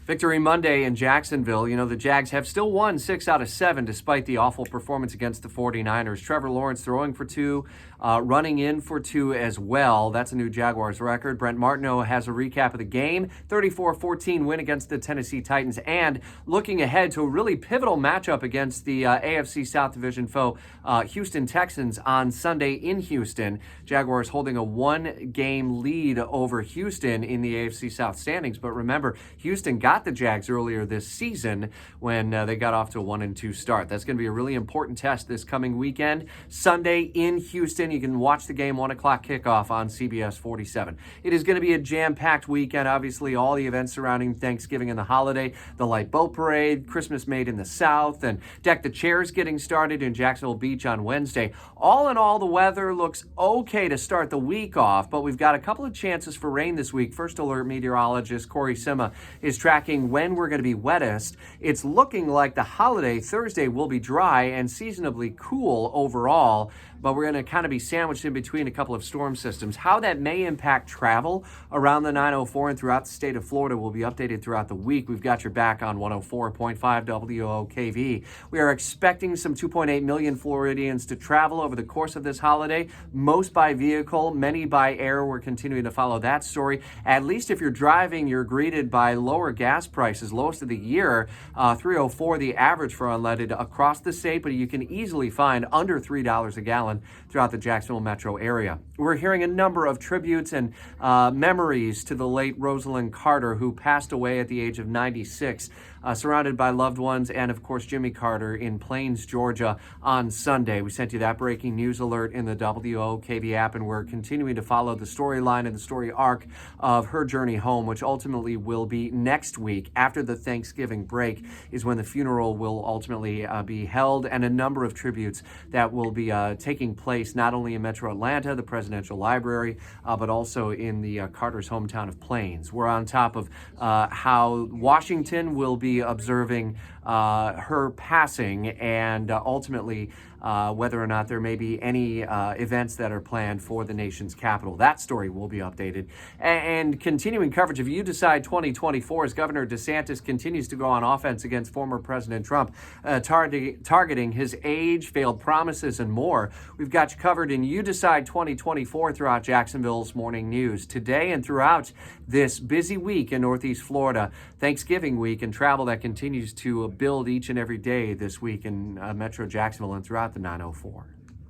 Victory Monday in Jacksonville. You know, the Jags have still won 6 out of 7 despite the awful performance against the 49ers. Trevor Lawrence throwing for 2, running in for 2 as well. That's a new Jaguars record. Brent Martineau has a recap of the game. 34-14 win against the Tennessee Titans, and looking ahead to a really pivotal matchup against the AFC South Division foe, Houston Texans, on Sunday in Houston. Jaguars holding a 1-game lead over Houston in the AFC South standings. But remember, Houston got the Jags earlier this season when they got off to a 1-2 start. That's going to be a really important test this coming weekend. Sunday in Houston. You can watch the game 1 o'clock kickoff on CBS 47. It is going to be a jam-packed weekend. Obviously, all the events surrounding Thanksgiving and the holiday, the Light Boat Parade, Christmas Made in the South, and Deck the Chairs getting started in Jacksonville Beach on Wednesday. All in all, the weather looks okay to start the week off, but we've got a couple of chances for rain this week. First Alert meteorologist Corey Sima is tracking when we're going to be wettest. It's looking like the holiday Thursday will be dry and seasonably cool overall, but we're going to kind of be sandwiched in between a couple of storm systems. How that may impact travel around the 904 and throughout the state of Florida will be updated throughout the week. We've got your back on 104.5 WOKV. We are expecting some 2.8 million Floridians to travel over the course of this holiday, most by vehicle, many by air. We're continuing to follow that story. At least if you're driving, you're greeted by lower gas prices, lowest of the year, $3.04 the average for unleaded across the state, but you can easily find under $3 a gallon throughout the Jacksonville metro area. We're hearing a number of tributes and memories to the late Rosalynn Carter, who passed away at the age of 96, surrounded by loved ones, and of course Jimmy Carter in Plains, Georgia on Sunday. We sent you that breaking news alert in the WOKV app, and we're continuing to follow the storyline and the story arc of her journey home, which ultimately will be next week. After the Thanksgiving break is when the funeral will ultimately be held, and a number of tributes that will be taking place not only in Metro Atlanta, the Presidential Library, but also in the Carter's hometown of Plains. We're on top of how Washington will be observing her passing, and ultimately whether or not there may be any events that are planned for the nation's capital. That story will be updated. And continuing coverage of You Decide 2024 as Governor DeSantis continues to go on offense against former President Trump, targeting his age, failed promises, and more. We've got you covered in You Decide 2024 throughout Jacksonville's morning news. Today and throughout this busy week in Northeast Florida, Thanksgiving week, and travel that continues to build each and every day this week in Metro Jacksonville and throughout the 904.